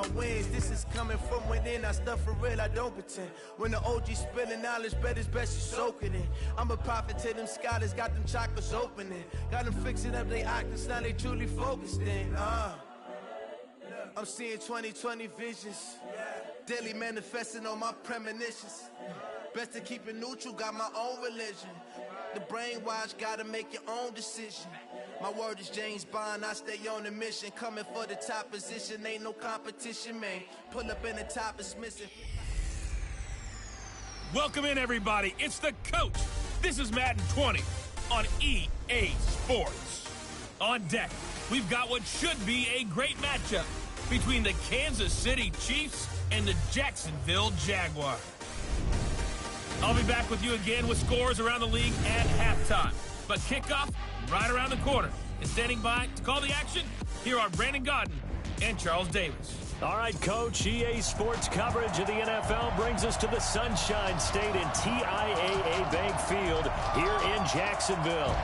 wins. This is coming from within. I stuff for real, I don't pretend. When the OG spilling knowledge, bet it's best you soak it in. I'm a prophet to them scholars, got them chakras opening. Got them fixing up they octaves, now they truly focused in. I'm seeing 2020 visions. Daily manifesting on my premonitions. Best to keep it neutral, got my own religion. The brainwash, gotta make your own decision. My word is James Bond, I stay on a mission. Coming for the top position, ain't no competition, man. Pull up in the top, it's missing. Welcome in, everybody. It's the coach. This is Madden 20 on EA Sports. On deck, we've got what should be a great matchup between the Kansas City Chiefs and the Jacksonville Jaguars. I'll be back with you again with scores around the league at halftime. But kickoff right around the corner. And standing by to call the action, here are Brandon Gaudin and Charles Davis. All right, Coach, EA Sports coverage of the NFL brings us to the Sunshine State in TIAA Bank Field here in Jacksonville.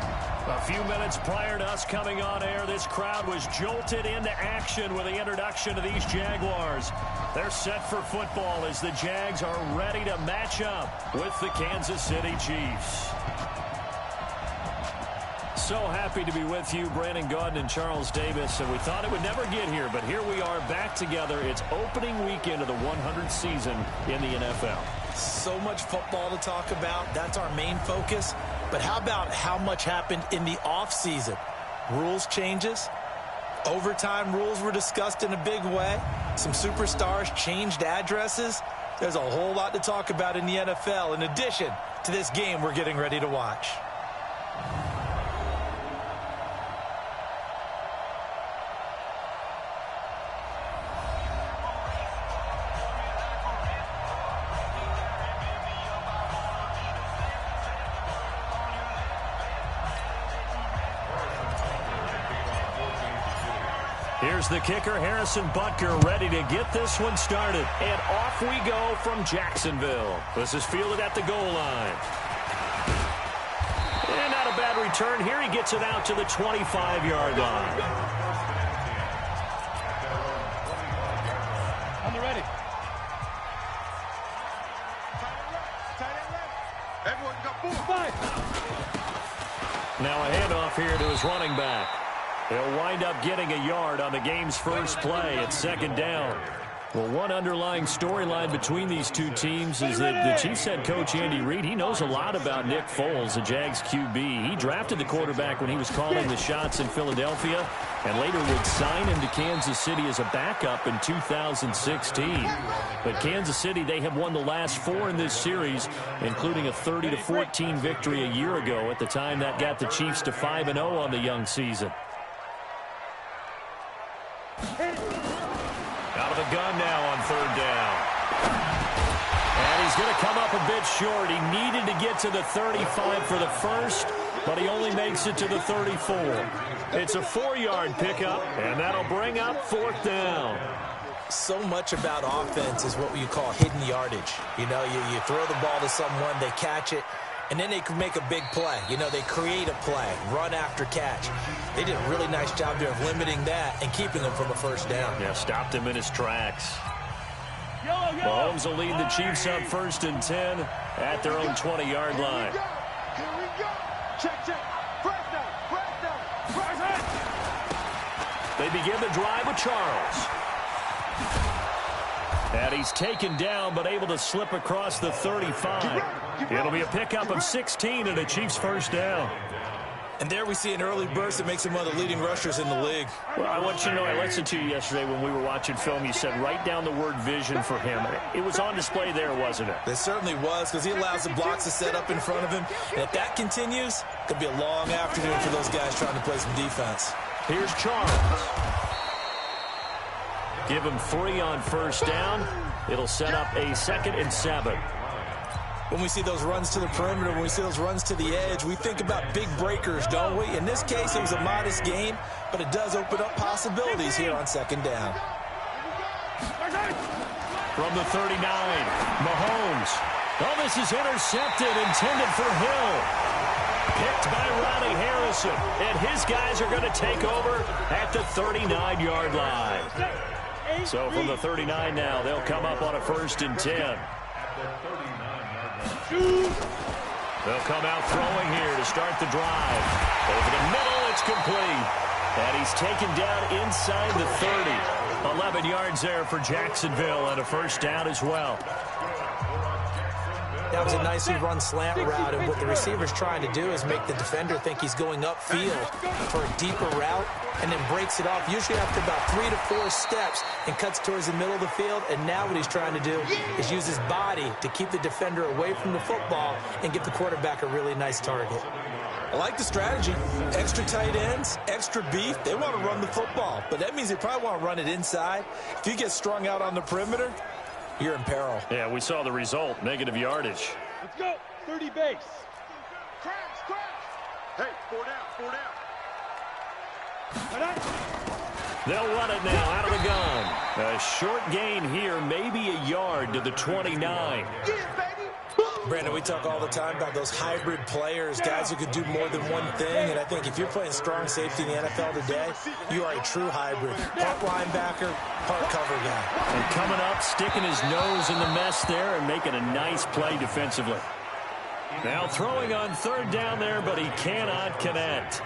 A few minutes prior to us coming on air, this crowd was jolted into action with the introduction of these Jaguars. They're set for football as the Jags are ready to match up with the Kansas City Chiefs. So happy to be with you, Brandon Gaudin and Charles Davis. And we thought it would never get here, but here we are back together. It's opening weekend of the 100th season in the NFL. So much football to talk about. That's our main focus. But how about how much happened in the offseason? Rules changes. Overtime rules were discussed in a big way. Some superstars changed addresses. There's a whole lot to talk about in the NFL in addition to this game we're getting ready to watch. Here's the kicker, Harrison Butker, ready to get this one started. And off we go from Jacksonville. This is fielded at the goal line. And not a bad return here. He gets it out to the 25-yard line. On the ready. Everyone got 4-5. Now a handoff here to his running back. He'll wind up getting a yard on the game's first play at second down. Well, one underlying storyline between these two teams is that the Chiefs head coach Andy Reid, he knows a lot about Nick Foles, the Jags QB. He drafted the quarterback when he was calling the shots in Philadelphia and later would sign him to Kansas City as a backup in 2016. But Kansas City, they have won the last 4 in this series, including a 30-14 victory a year ago. At the time, that got the Chiefs to 5-0 on the young season. Out of the gun now on third down. And he's going to come up a bit short. He needed to get to the 35 for the first, but he only makes it to the 34. It's a 4-yard pickup, and that'll bring up fourth down. So much about offense is what you call hidden yardage. You know, you throw the ball to someone, they catch it, and then they can make a big play. You know, they create a play, run after catch. They did a really nice job there of limiting that and keeping him from a first down. Yeah, stopped him in his tracks. Mahomes will lead the Chiefs up 1st and 10 at their own 20-yard line. Here we go. Check. Press down. They begin the drive with Charles. And he's taken down, but able to slip across the 35. It'll be a pickup of 16 and a Chiefs first down. And there we see an early burst that makes him one of the leading rushers in the league. Well, I want you to know, I listened to you yesterday when we were watching film. You said write down the word vision for him. It was on display there, wasn't it? It certainly was, because he allows the blocks to set up in front of him. And if that continues, it could be a long afternoon for those guys trying to play some defense. Here's Charles. Give him 3 on first down. It'll set up a 2nd and 7. When we see those runs to the perimeter, when we see those runs to the edge, we think about big breakers, don't we? In this case, it was a modest gain, but it does open up possibilities here on second down. From the 39, Mahomes. Oh, this is intercepted, intended for Hill. Picked by Ronnie Harrison, and his guys are going to take over at the 39-yard line. So from the 39 now, they'll come up on a 1st and 10. They'll come out throwing here to start the drive. Over the middle, it's complete. And he's taken down inside the 30. 11 yards there for Jacksonville and a 1st down as well. That was a nicely run slant route, and what the receiver's trying to do is make the defender think he's going upfield for a deeper route and then breaks it off, usually after about 3 to 4 steps, and cuts towards the middle of the field. And now what he's trying to do is use his body to keep the defender away from the football and give the quarterback a really nice target. I like the strategy. Extra tight ends, extra beef. They want to run the football, but that means they probably want to run it inside. If you get strung out on the perimeter, you're in peril. Yeah, we saw the result. Negative yardage. Let's go. 30 base. Crash. Hey, 4 down. They'll run it now out of the gun. A short gain here, maybe a yard to the 29. Yeah, baby. Brandon, we talk all the time about those hybrid players, guys who could do more than one thing, and I think if you're playing strong safety in the NFL today, you are a true hybrid. Part linebacker, part cover guy. And coming up, sticking his nose in the mess there and making a nice play defensively. Now throwing on 3rd down there, but he cannot connect.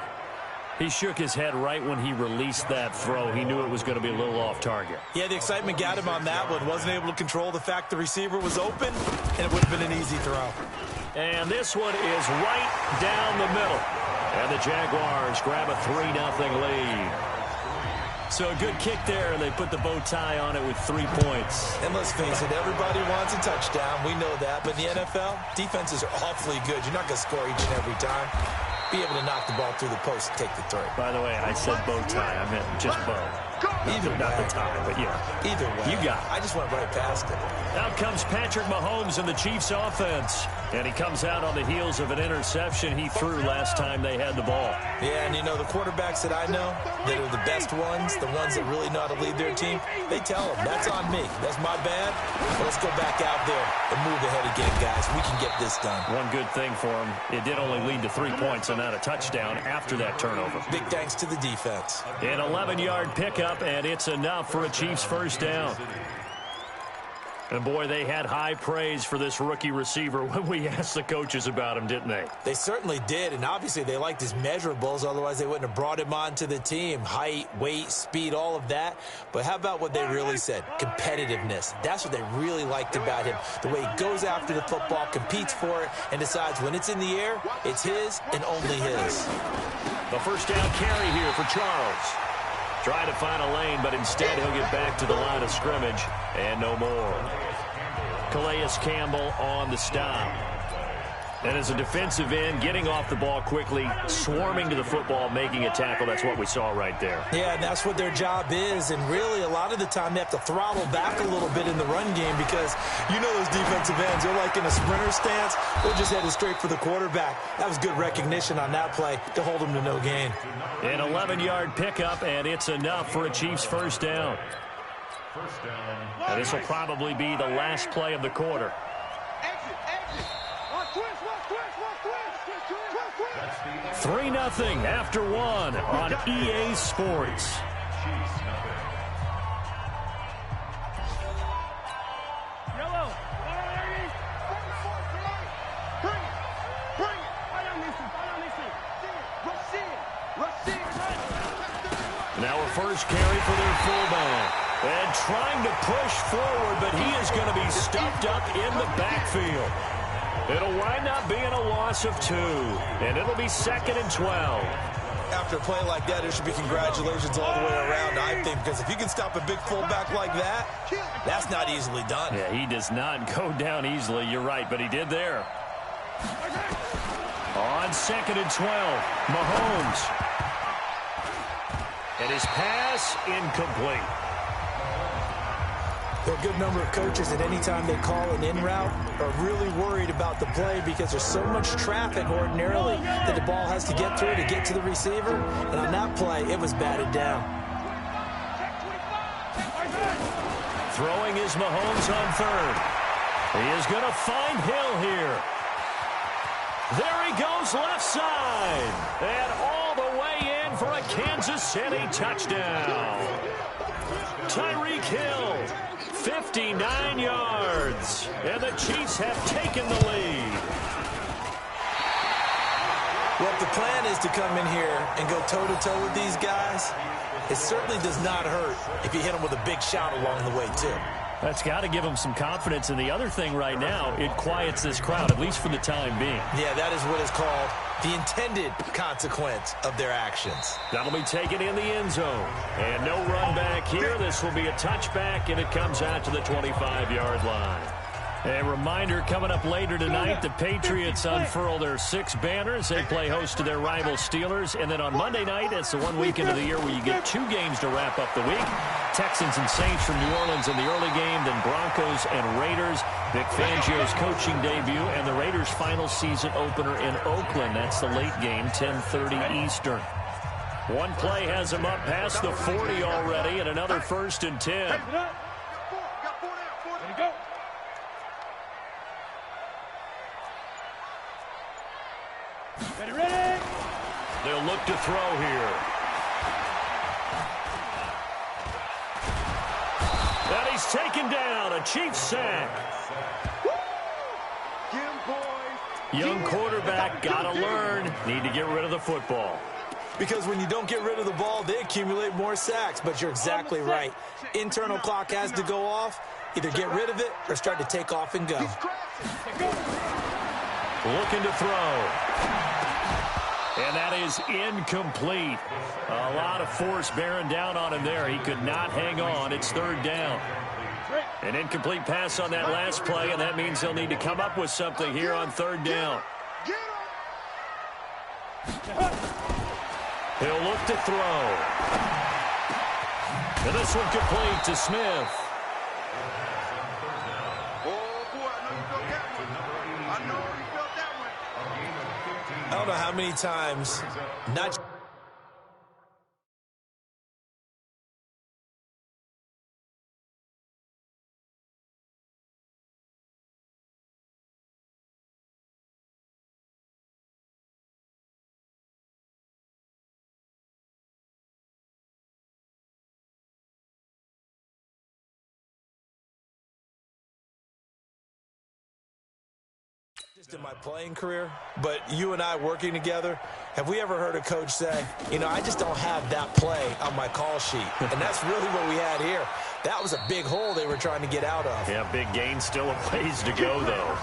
He shook his head right when he released that throw. He knew it was going to be a little off target. Yeah, the excitement got him on that one. Wasn't able to control the fact the receiver was open, and it would have been an easy throw. And this one is right down the middle. And the Jaguars grab a 3-0 lead. So a good kick there, and they put the bow tie on it with 3 points. And let's face it, everybody wants a touchdown. We know that. But in the NFL, defenses are awfully good. You're not going to score each and every time. Be able to knock the ball through the post and take the throw. By the way, I said bow tie. I meant just bow. Either not way. the tie, but yeah. Either way. You got it. I just went right past it. Out comes Patrick Mahomes in the Chiefs offense. And he comes out on the heels of an interception he threw last time they had the ball. Yeah, and you know, the quarterbacks that I know that are the best ones, the ones that really know how to lead their team, they tell them, that's on me. That's my bad. But let's go back out there and move ahead again, guys. We can get this done. One good thing for him, it did only lead to 3 points and not a touchdown after that turnover. Big thanks to the defense. An 11-yard pickup, and it's enough for a Chiefs 1st down. And, boy, they had high praise for this rookie receiver when we asked the coaches about him, didn't they? They certainly did, and obviously they liked his measurables. Otherwise, they wouldn't have brought him onto the team. Height, weight, speed, all of that. But how about what they really said? Competitiveness. That's what they really liked about him. The way he goes after the football, competes for it, and decides when it's in the air, it's his and only his. The 1st down carry here for Charles. Trying to find a lane, but instead he'll get back to the line of scrimmage, and no more. Calais Campbell on the stop. And as a defensive end, getting off the ball quickly, swarming to the football, making a tackle, that's what we saw right there. Yeah, and that's what their job is, and really a lot of the time they have to throttle back a little bit in the run game because you know those defensive ends, they're like in a sprinter stance, they're just headed straight for the quarterback. That was good recognition on that play to hold them to no gain. An 11-yard pickup, and it's enough for a Chiefs 1st down. And this will probably be the last play of the quarter. Exit. 3-0 after 1 on EA Sports. Yellow. Bring it. Rush in. Now a first carry for their fullback. And trying to push forward, but he is going to be stuffed up in the backfield. It'll wind up being a loss of 2, and it'll be 2nd and 12. After a play like that, there should be congratulations all the way around, I think, because if you can stop a big fullback like that, that's not easily done. Yeah, he does not go down easily, you're right, but he did there. On 2nd and 12, Mahomes. And his pass incomplete. There are a good number of coaches that any time they call an in route are really worried about the play because there's so much traffic ordinarily that the ball has to get through to get to the receiver. And on that play, it was batted down. Throwing is Mahomes on 3rd. He is going to find Hill here. There he goes left side. And all the way in for a Kansas City touchdown. Tyreek Hill, 59 yards. And the Chiefs have taken the lead. Well, if the plan is to come in here and go toe-to-toe with these guys, it certainly does not hurt if you hit them with a big shout along the way, too. That's got to give them some confidence. And the other thing right now, it quiets this crowd, at least for the time being. Yeah, that is what is called the intended consequence of their actions. That'll be taken in the end zone. And no run back here. This will be a touchback, and it comes out to the 25-yard line. A reminder, coming up later tonight, the Patriots unfurl their 6 banners. They play host to their rival Steelers. And then on Monday night, it's the one weekend of the year where you get 2 games to wrap up the week. Texans and Saints from New Orleans in the early game, then Broncos and Raiders. Vic Fangio's coaching debut and the Raiders' final season opener in Oakland. That's the late game, 10:30 Eastern. One play has them up past the 40 already, and another 1st and 10. Ready? They'll look to throw here. And he's taken down, a Chiefs sack. Young quarterback, got to learn. Need to get rid of the football. Because when you don't get rid of the ball, they accumulate more sacks. But you're exactly right. Internal clock has to go off. Either get rid of it or start to take off and go. Looking to throw. And that is incomplete. A lot of force bearing down on him there. He could not hang on. It's 3rd down. An incomplete pass on that last play, and that means they'll need to come up with something here on 3rd down. He'll look to throw. And this one complete to Smith. I don't know how many times, not just in my playing career, but you and I working together, have we ever heard a coach say, I just don't have that play on my call sheet? And that's really what we had here. That was a big hole they were trying to get out of. Yeah, big gain, still a ways to go, though.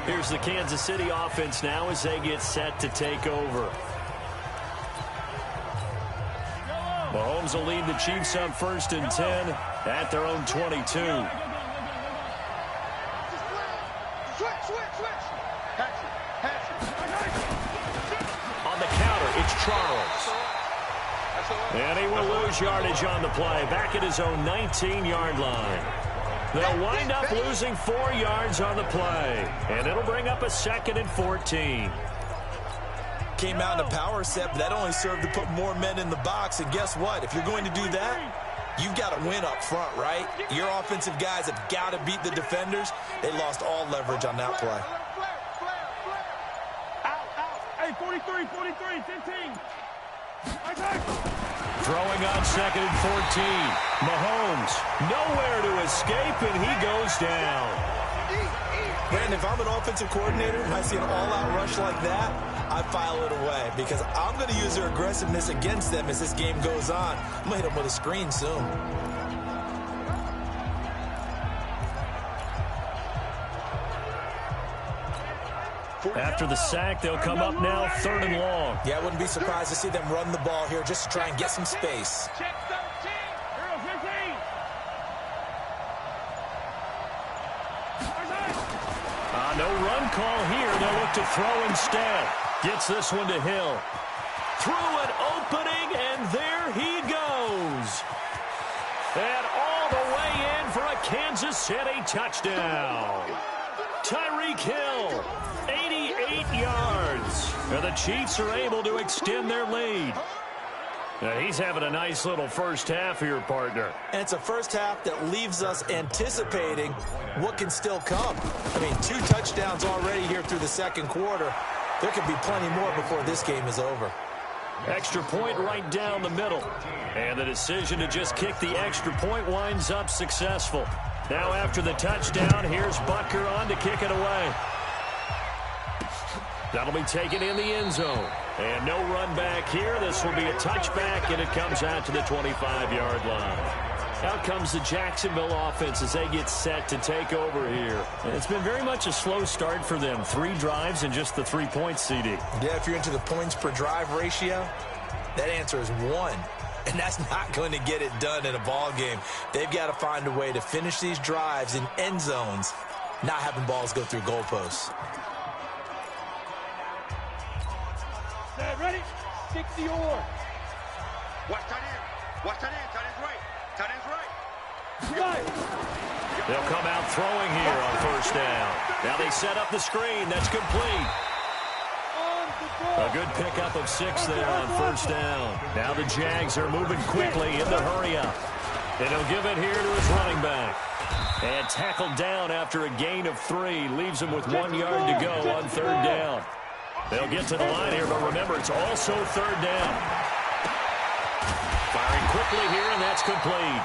Here's the Kansas City offense now as they get set to take over. Mahomes will lead the Chiefs on 1st and 10 at their own 22. On the counter, it's Charles. And he will lose yardage on the play. Back at his own 19-yard line. They'll wind up losing 4 yards on the play. And it'll bring up a 2nd and 14. Came out in a power set, but that only served to put more men in the box. And guess what? If you're going to do that, you've got to win up front, right? Your offensive guys have got to beat the defenders. They lost all leverage on that play. Hey, 43, 15. Throwing on 2nd and 14. Mahomes, nowhere to escape, and he goes down. Brandon, if I'm an offensive coordinator and I see an all-out rush like that, I file it away because I'm going to use their aggressiveness against them as this game goes on. I'm going to hit them with a screen soon. After the sack, they'll come up now 3rd and long. Yeah, I wouldn't be surprised to see them run the ball here just to try and get some space. Check 13. Girl 15. No run call here. They'll look to throw instead. Gets this one to Hill. Through an opening, and there he goes. And all the way in for a Kansas City touchdown. Tyreek Hill, 88 yards. And the Chiefs are able to extend their lead. Now, he's having a nice little first half here, partner. And it's a first half that leaves us anticipating what can still come. I mean, 2 touchdowns already here through the second quarter. There could be plenty more before this game is over. Extra point right down the middle. And the decision to just kick the extra point winds up successful. Now after the touchdown, here's Butker on to kick it away. That'll be taken in the end zone. And no run back here. This will be a touchback, and it comes out to the 25-yard line. Out comes the Jacksonville offense as they get set to take over here. And it's been very much a slow start for them. 3 drives and just the 3 points, CD. Yeah, if you're into the points per drive ratio, that answer is 1. And that's not going to get it done in a ball game. They've got to find a way to finish these drives in end zones, not having balls go through goalposts. Set, ready? 60 or. Watch tight end. Watch tight end. Tight end's right. Tight end's right. Right. They'll come out throwing here on first down. Now they set up the screen. That's complete. A good pickup of 6 there on first down. Now the Jags are moving quickly in the hurry-up. And he'll give it here to his running back. And tackled down after a gain of 3. Leaves him with 1 yard to go on third down. They'll get to the line here, but remember, it's also third down. Firing quickly here, and that's complete.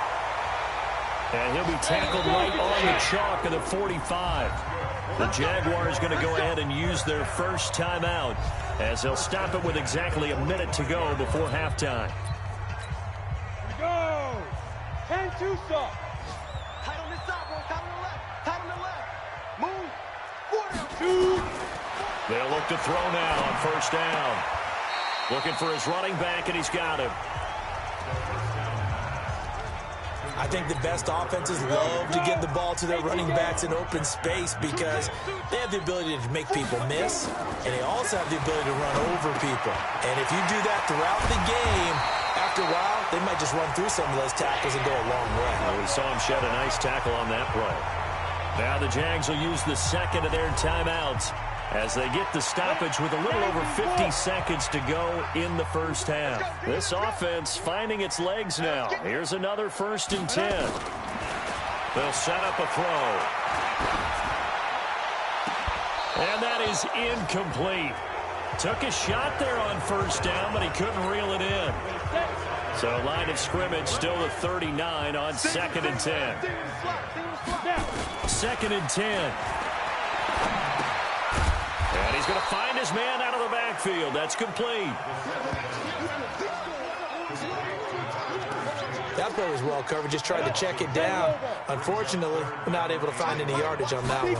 And he'll be tackled right on the chalk of the 45. The Jaguars going to go ahead and use their first timeout as they'll stop it with exactly a minute to go before halftime. Go! 10-2 stop. Tight on this side, bro. Tight on the left. Tight on the left. Move. 4 down. 2. They'll look to throw now on first down. Looking for his running back, and he's got him. I think the best offenses love to give the ball to their running backs in open space because they have the ability to make people miss, and they also have the ability to run over people. And if you do that throughout the game, after a while, they might just run through some of those tackles and go a long way. Well, we saw him shed a nice tackle on that play. Now the Jags will use the second of their timeouts as they get the stoppage with a little over 50 seconds to go in the first half. This offense finding its legs now. Here's another 1st and 10. They'll set up a throw. And that is incomplete. Took a shot there on first down, but he couldn't reel it in. So line of scrimmage still at 39 on 2nd and 10. 2nd and 10. And he's going to find his man out of the backfield. That's complete. That play was well covered. Just tried to check it down. Unfortunately, we're not able to find any yardage on that one.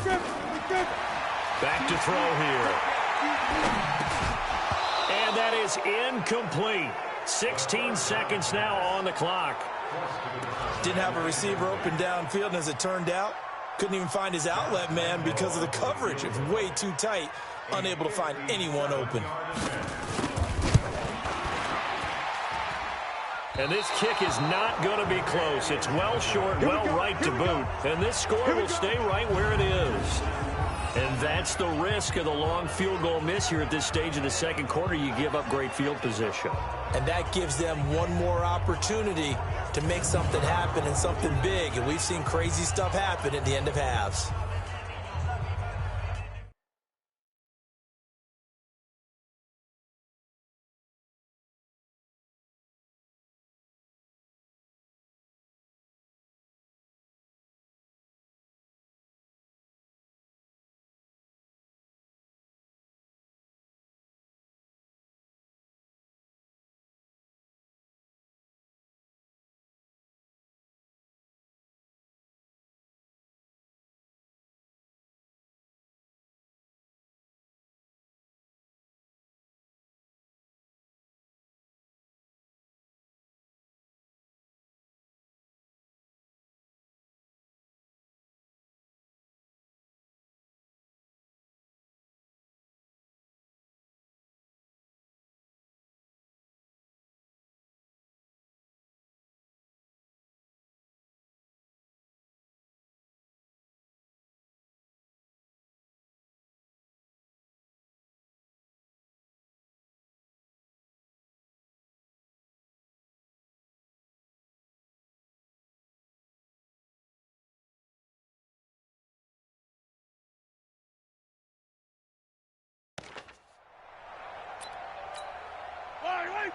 Back to throw here. And that is incomplete. 16 seconds now on the clock. Didn't have a receiver open downfield, and as it turned out, couldn't even find his outlet man because of the coverage. It was way too tight, unable to find anyone open. And this kick is not going to be close. It's well short, well right to boot. And this score will stay right where it is. And that's the risk of the long field goal miss here at this stage of the second quarter. You give up great field position. And that gives them one more opportunity to make something happen and something big. And we've seen crazy stuff happen at the end of halves.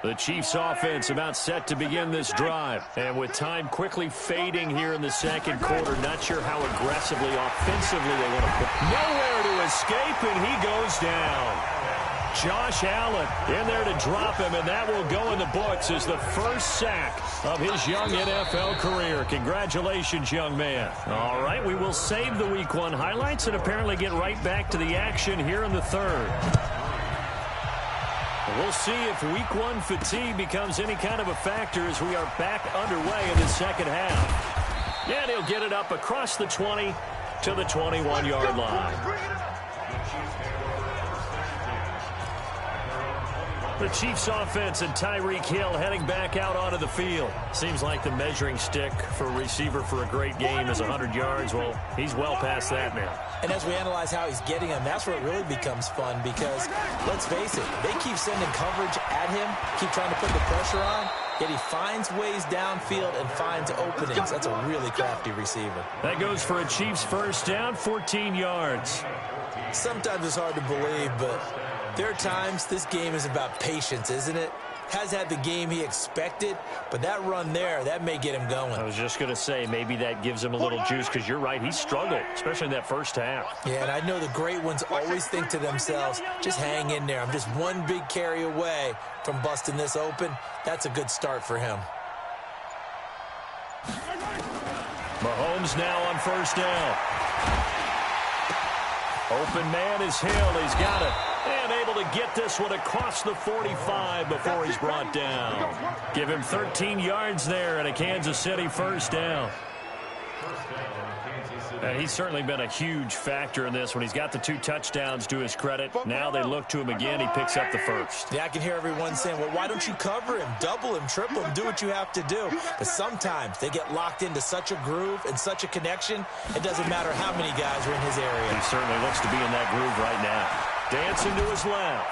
The Chiefs offense about set to begin this drive. And with time quickly fading here in the second quarter, not sure how aggressively, offensively they want to put. Nowhere to escape, and he goes down. Josh Allen in there to drop him, and that will go in the books as the first sack of his young NFL career. Congratulations, young man. All right, we will save the Week 1 highlights and apparently get right back to the action here in the third. We'll see if Week 1 fatigue becomes any kind of a factor as we are back underway in the second half. And he'll get it up across the 20 to the 21-yard line. The Chiefs offense and Tyreek Hill heading back out onto the field. Seems like the measuring stick for a receiver for a great game is 100 yards. Well, he's well past that now. And as we analyze how he's getting them, that's where it really becomes fun because, let's face it, they keep sending coverage at him, keep trying to put the pressure on, yet he finds ways downfield and finds openings. That's a really crafty receiver. That goes for a Chiefs first down, 14 yards. Sometimes it's hard to believe, but there are times this game is about patience, isn't it? Has had the game he expected, but that run there, that may get him going. I was just going to say, maybe that gives him a little juice because you're right, he struggled, especially in that first half. Yeah, and I know the great ones always think to themselves, just hang in there. I'm just one big carry away from busting this open. That's a good start for him. Mahomes now on first down. Open man is Hill. He's got it. And able to get this one across the 45 before he's brought down. Give him 13 yards there and a Kansas City first down. And he's certainly been a huge factor in this when he's got the 2 touchdowns to his credit. Now they look to him again. He picks up the first. Yeah, I can hear everyone saying, well, why don't you cover him, double him, triple him, do what you have to do. But sometimes they get locked into such a groove and such a connection, it doesn't matter how many guys are in his area. He certainly looks to be in that groove right now. Dancing to his left.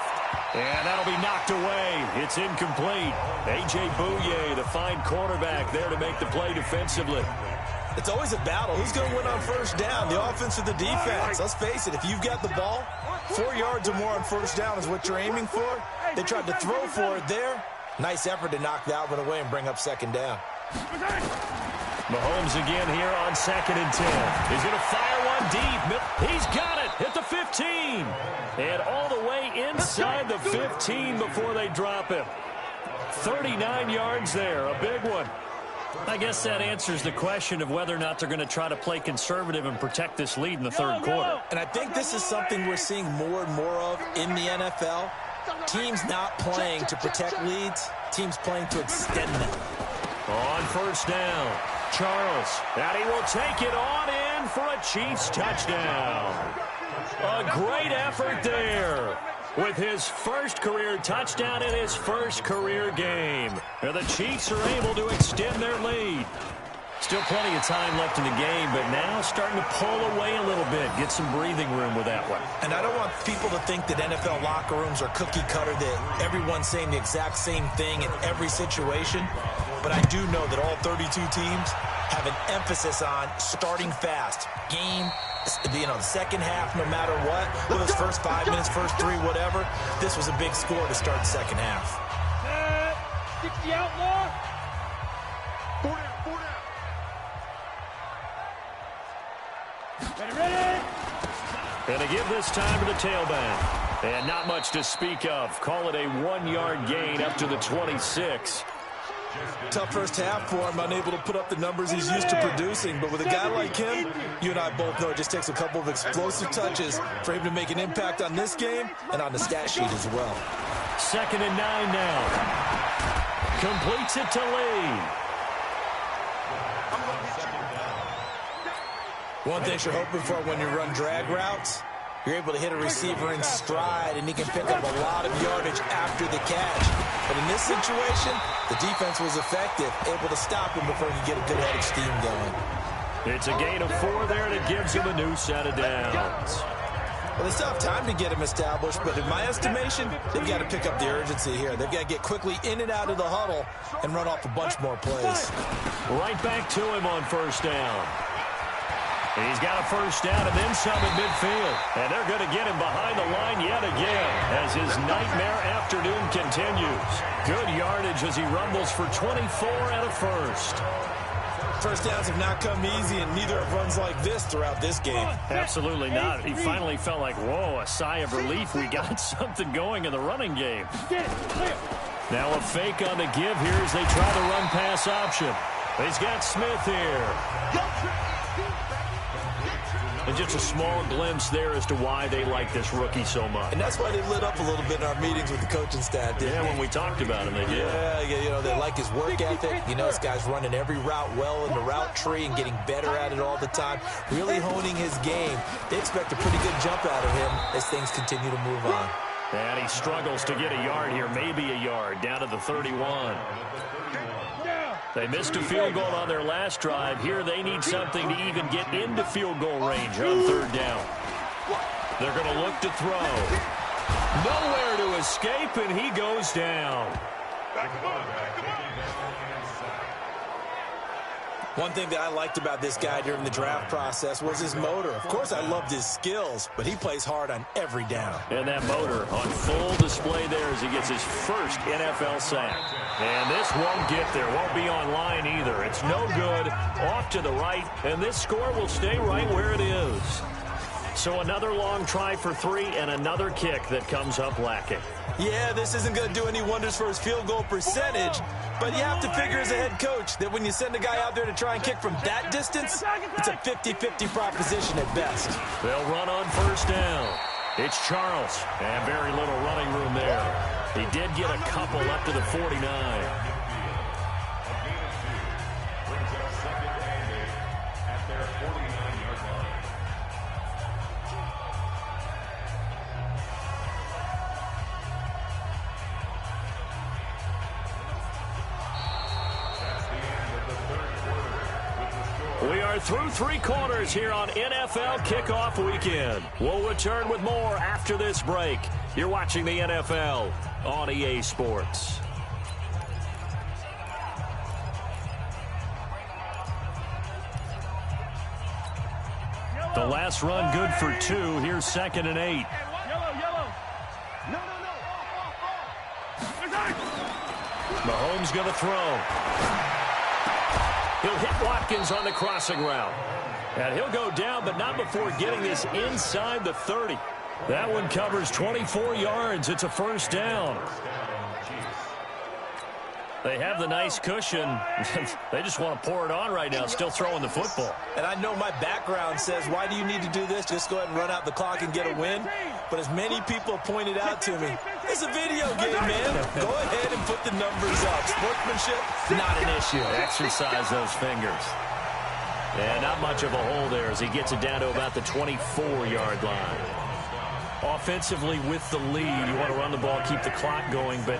And that'll be knocked away. It's incomplete. A.J. Bouye, the fine quarterback, there to make the play defensively. It's always a battle. Who's going to win on first down, the offense or the defense? Let's face it, if you've got the ball, 4 yards or more on first down is what you're aiming for. They tried to throw for it there. Nice effort to knock that one away and bring up second down. Mahomes again here on 2nd and 10. He's going to fire one deep. He's got it at the 15. And all the way inside the 15 before they drop him. 39 yards there, a big one. I guess that answers the question of whether or not they're going to try to play conservative and protect this lead in the third quarter. And I think this is something we're seeing more and more of in the NFL. Teams not playing to protect leads, teams playing to extend them. On first down, Charles, and he will take it on in for a Chiefs touchdown. A great effort there with his first career touchdown in his first career game. And the Chiefs are able to extend their lead. Still plenty of time left in the game, but now starting to pull away a little bit, get some breathing room with that one. And I don't want people to think that NFL locker rooms are cookie cutter, that everyone's saying the exact same thing in every situation. But I do know that all 32 teams have an emphasis on starting fast. Game, the second half, no matter what, whether it's first 5 minutes, first 3, whatever, this was a big score to start the second half. 60 outlaw. 4 down. Ready. And to give this time to the tailback. And not much to speak of. Call it a 1-yard gain up to the 26. Tough first half for him, unable to put up the numbers he's used to producing. But with a guy like him, you and I both know it just takes a couple of explosive touches for him to make an impact on this game and on the stat sheet as well. 2nd and 9 now. Completes it to Lee. One thing you're hoping for when you run drag routes, you're able to hit a receiver in stride, and he can pick up a lot of yardage after the catch. But in this situation, the defense was effective, able to stop him before he could get a good head of steam going. It's a gain of 4 there, and it gives him a new set of downs. Well, they still have time to get him established, but in my estimation, they've got to pick up the urgency here. They've got to get quickly in and out of the huddle and run off a bunch more plays. Right back to him on first down. He's got a first down and then some at midfield. And they're going to get him behind the line yet again as his nightmare afternoon continues. Good yardage as he rumbles for 24 and a first. First downs have not come easy, and neither have runs like this throughout this game. Absolutely not. He finally felt like, whoa, a sigh of relief. We got something going in the running game. Now a fake on the give here as they try the run-pass option. He's got Smith here. And just a small glimpse there as to why they like this rookie so much. And that's why they lit up a little bit in our meetings with the coaching staff, didn't they? When we talked about him, they did. Yeah, you know, they like his work ethic. You know, this guy's running every route well in the route tree and getting better at it all the time, really honing his game. They expect a pretty good jump out of him as things continue to move on. And he struggles to get a yard here, maybe a yard, down to the 31. They missed a field goal on their last drive. Here they need something to even get into field goal range on third down. They're going to look to throw. Nowhere to escape, and he goes down. One thing that I liked about this guy during the draft process was his motor. Of course, I loved his skills, but he plays hard on every down. And that motor on full display there as he gets his first NFL sack. And this won't get there, won't be online either. It's no good, off to the right, and this score will stay right where it is. So another long try for 3 and another kick that comes up lacking. Yeah, this isn't going to do any wonders for his field goal percentage, but you have to figure as a head coach that when you send a guy out there to try and kick from that distance, it's a 50-50 proposition at best. They'll run on first down. It's Charles, and very little running room there. He did get a couple up to the 49. We are through 3 quarters here on NFL Kickoff Weekend. We'll return with more after this break. You're watching the NFL on EA Sports. The last run good for 2. Here's 2nd and 8. Mahomes going to throw. He'll hit Watkins on the crossing route. And he'll go down, but not before getting this inside the 30. That one covers 24 yards. It's a first down. They have the nice cushion. They just want to pour it on right now, still throwing the football. And I know my background says, why do you need to do this? Just go ahead and run out the clock and get a win. But as many people pointed out to me, it's a video game, man. Go ahead and put the numbers up. Sportsmanship, not an issue. Exercise those fingers. And not much of a hole there as he gets it down to about the 24-yard line. Offensively with the lead, you want to run the ball, keep the clock going, but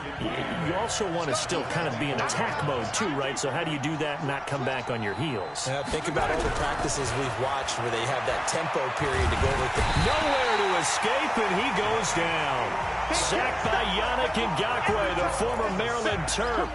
you also want to still kind of be in attack mode too, right? So how do you do that and not come back on your heels? Think about all the practices we've watched where they have that tempo period to go with it. Nowhere to escape, and he goes down. Sacked by Yannick Ngakoue, the former Maryland Terp.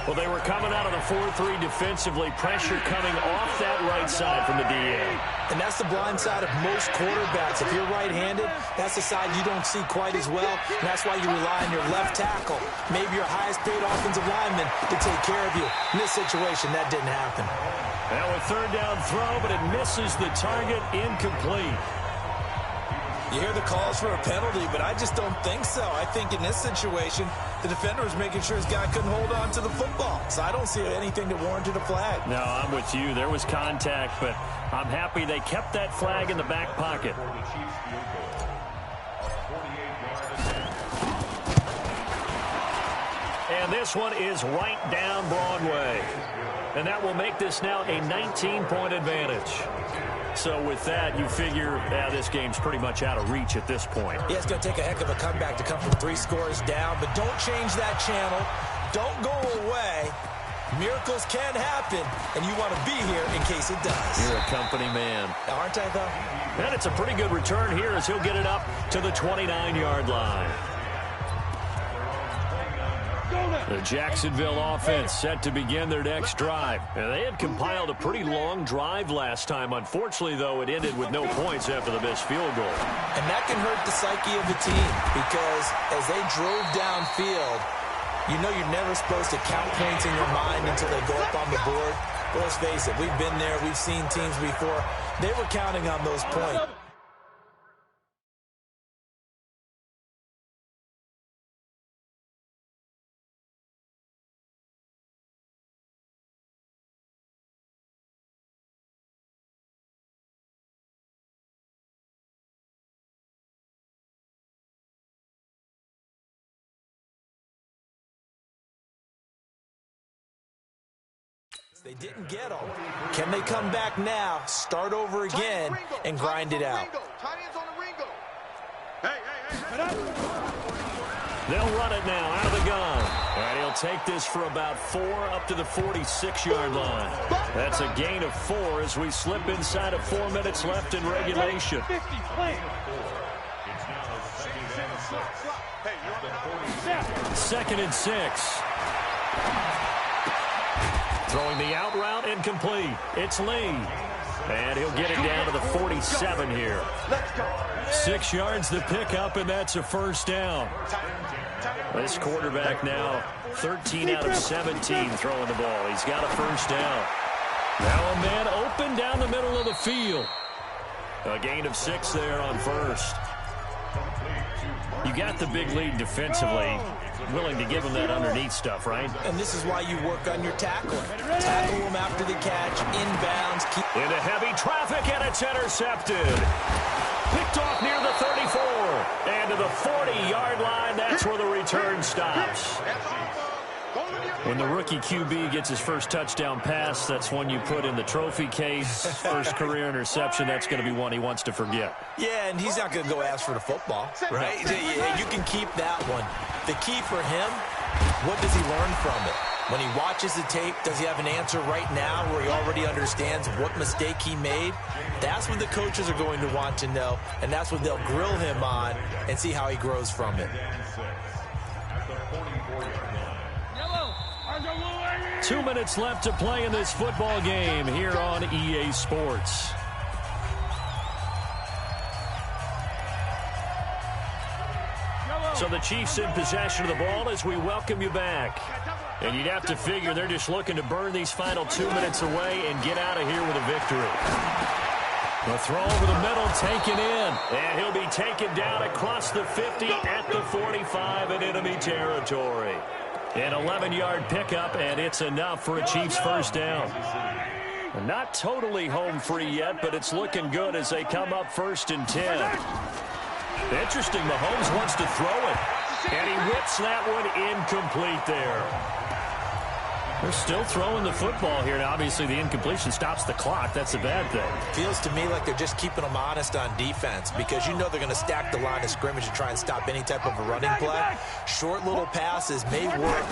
Well, they were coming out of the 4-3 defensively. Pressure coming off that right side from the DA. And that's the blind side of most quarterbacks. If you're right-handed, that's the side you don't see quite as well. And that's why you rely on your left tackle, maybe your highest-paid offensive lineman, to take care of you. In this situation, that didn't happen. Now a third down throw, but it misses the target, incomplete. You hear the calls for a penalty, but I just don't think so. I think in this situation, the defender was making sure his guy couldn't hold on to the football. So I don't see anything that warranted a flag. No, I'm with you. There was contact, but I'm happy they kept that flag in the back pocket. And this one is right down Broadway. And that will make this now a 19-point advantage. So with that, you figure this game's pretty much out of reach at this point. Yeah, it's going to take a heck of a comeback to come from 3 scores down, but don't change that channel. Don't go away. Miracles can happen, and you want to be here in case it does. You're a company man. Aren't I, though? And it's a pretty good return here as he'll get it up to the 29-yard line. The Jacksonville offense set to begin their next drive. And they had compiled a pretty long drive last time. Unfortunately, though, it ended with no points after the missed field goal. And that can hurt the psyche of the team because as they drove downfield, you know you're never supposed to count points in your mind until they go up on the board. But let's face it, we've been there. We've seen teams before. They were counting on those points. They didn't get them. Can they come back now, start over again, and grind it out? They'll run it now out of the gun. And he'll take this for about 4 up to the 46-yard line. That's a gain of 4 as we slip inside of 4 minutes left in regulation. Second and 6. Throwing the out route incomplete. It's Lee. And he'll get it down to the 47 here. 6 yards the pickup, and that's a first down. This quarterback now 13 out of 17 throwing the ball. He's got a first down. Now a man open down the middle of the field. A gain of 6 there on first. You got the big lead defensively. Willing to give him that underneath stuff, right? And this is why you work on your tackling. Tackle him after the catch, inbounds. Into heavy traffic, and it's intercepted. Picked off near the 34. And to the 40-yard line, that's where the return stops. When the rookie QB gets his first touchdown pass, that's one you put in the trophy case. First career interception, that's going to be one he wants to forget. Yeah, and he's not going to go ask for the football, right? You can keep that one. The key for him, what does he learn from it? When he watches the tape, does he have an answer right now where he already understands what mistake he made? That's what the coaches are going to want to know, and that's what they'll grill him on and see how he grows from it. 2 minutes left to play in this football game here on EA Sports. So the Chiefs in possession of the ball as we welcome you back. And you'd have to figure they're just looking to burn these final 2 minutes away and get out of here with a victory. The throw over the middle taken in. And he'll be taken down across the 50 at the 45 in enemy territory. An 11-yard pickup, and it's enough for a Chiefs first down. Not totally home free yet, but it's looking good as they come up 1st and 10. Interesting, Mahomes wants to throw it, and he whips that one incomplete there. They're still throwing the football here, and obviously the incompletion stops the clock. That's a bad thing. Feels to me like they're just keeping them honest on defense because you know they're going to stack the line of scrimmage and try and stop any type of a running play. Short little passes may work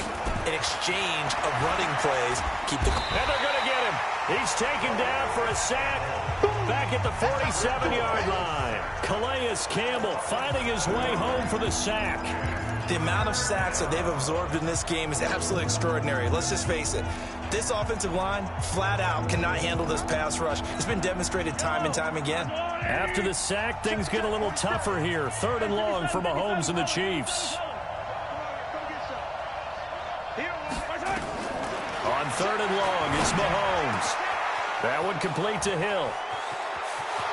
in exchange of running plays. And they're going to get him. He's taken down for a sack back at the 47-yard line. Calais Campbell finding his way home for the sack. The amount of sacks that they've absorbed in this game is absolutely extraordinary. Let's just face it. This offensive line, flat out, cannot handle this pass rush. It's been demonstrated time and time again. After the sack, things get a little tougher here. 3rd and long for Mahomes and the Chiefs. On 3rd and long, it's Mahomes. That one complete to Hill.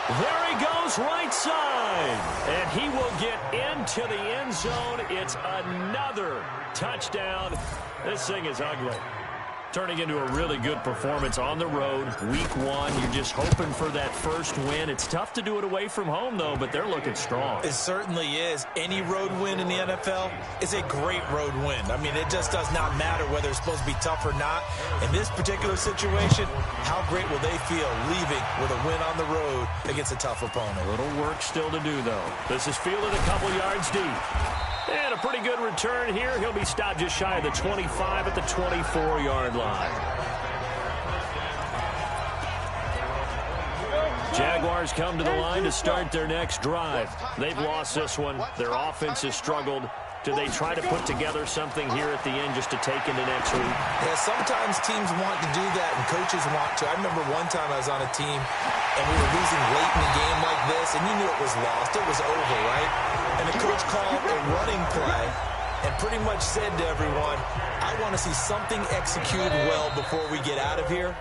There he goes, right side. And he will get into the end zone. It's another touchdown. This thing is ugly. Turning into a really good performance on the road. Week 1, you're just hoping for that first win. It's tough to do it away from home, though, but they're looking strong. It certainly is. Any road win in the NFL is a great road win. I mean, it just does not matter whether it's supposed to be tough or not. In this particular situation, how great will they feel leaving with a win on the road against a tough opponent? A little work still to do, though. This is fielded a couple yards deep. And a pretty good return here. He'll be stopped just shy of the 25 at the 24-yard line. Jaguars come to the line to start their next drive. They've lost this one. Their offense has struggled. Do they try to put together something here at the end just to take into next week? Yeah, sometimes teams want to do that, and coaches want to. I remember one time I was on a team, and we were losing late in the game like this, and you knew it was lost. It was over, right? And the coach called a running play and pretty much said to everyone, I want to see something executed well before we get out of here.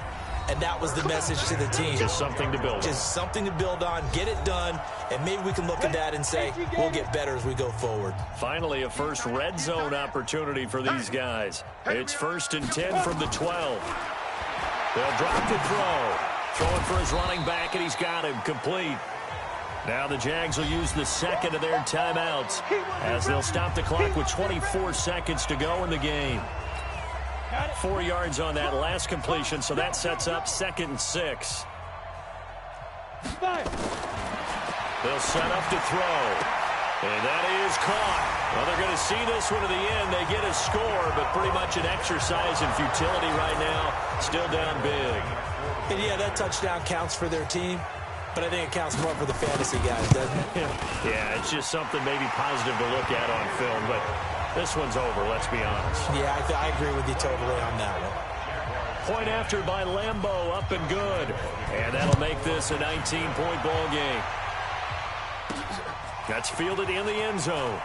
And that was the message to the team. Just something to build on. Just something to build on, get it done, and maybe we can look at that and say, we'll get better as we go forward. Finally, a first red zone opportunity for these guys. It's 1st and 10 from the 12. They'll drop to throw. Throwing for his running back, and he's got him complete. Now the Jags will use the second of their timeouts as they'll stop the clock with 24 seconds to go in the game. 4 yards on that last completion, so that sets up 2nd and 6. They'll set up to throw. And that is caught. Well, they're going to see this one to the end. They get a score, but pretty much an exercise in futility right now. Still down big. And yeah, that touchdown counts for their team, but I think it counts more for the fantasy guys, doesn't it? Yeah, it's just something maybe positive to look at on film, but this one's over, let's be honest. Yeah, I agree with you totally on that one. Point after by Lambeau, up and good. And that'll make this a 19-point ball game. That's fielded in the end zone.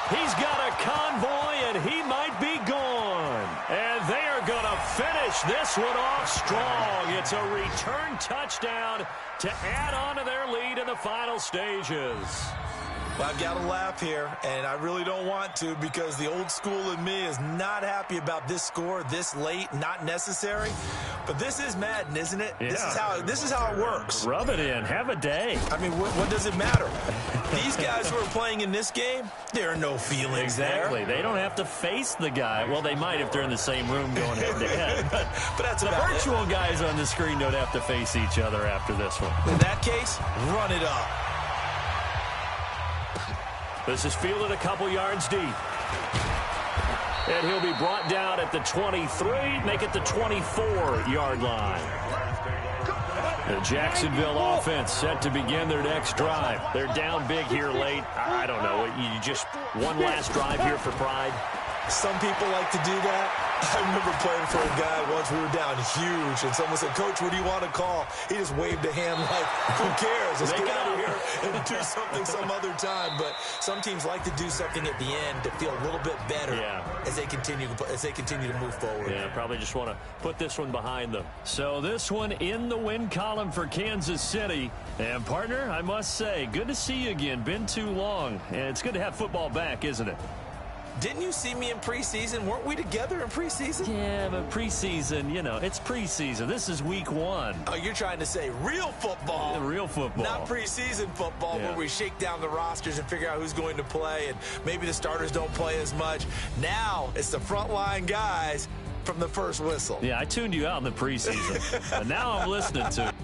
He's got a convoy, and he might be gone. And they are going to finish this one off strong. It's a return touchdown to add on to their lead in the final stages. Well, I've got to laugh here, and I really don't want to because the old school in me is not happy about this score this late, not necessary. But this is Madden, isn't it? Yeah. This is how it works. Rub it in. Have a day. I mean, what does it matter? These guys who are playing in this game, there are no feelings Exactly. there. They don't have to face the guy. Well, they might if they're in the same room going head-to-head. But that's the about virtual guys on the screen don't have to face each other after this one. In that case, run it up. This is fielded a couple yards deep. And he'll be brought down at the 23, make it the 24-yard line. The Jacksonville offense set to begin their next drive. They're down big here late. I don't know. You just one last drive here for pride. Some people like to do that. I remember playing for a guy once. We were down huge, and someone said, Coach, what do you want to call? He just waved a hand like, who cares? Let's get out of here and do something some other time. But some teams like to do something at the end to feel a little bit better as they continue to move forward. Yeah, probably just want to put this one behind them. So this one in the win column for Kansas City. And, partner, I must say, good to see you again. Been too long. And it's good to have football back, isn't it? Didn't you see me in preseason? Weren't we together in preseason? Yeah, but preseason, you know, it's preseason. This is week 1. Oh, you're trying to say real football. Real football. Not preseason football where we shake down the rosters and figure out who's going to play, and maybe the starters don't play as much. Now it's the frontline guys from the first whistle. Yeah, I tuned you out in the preseason. But now I'm listening to it.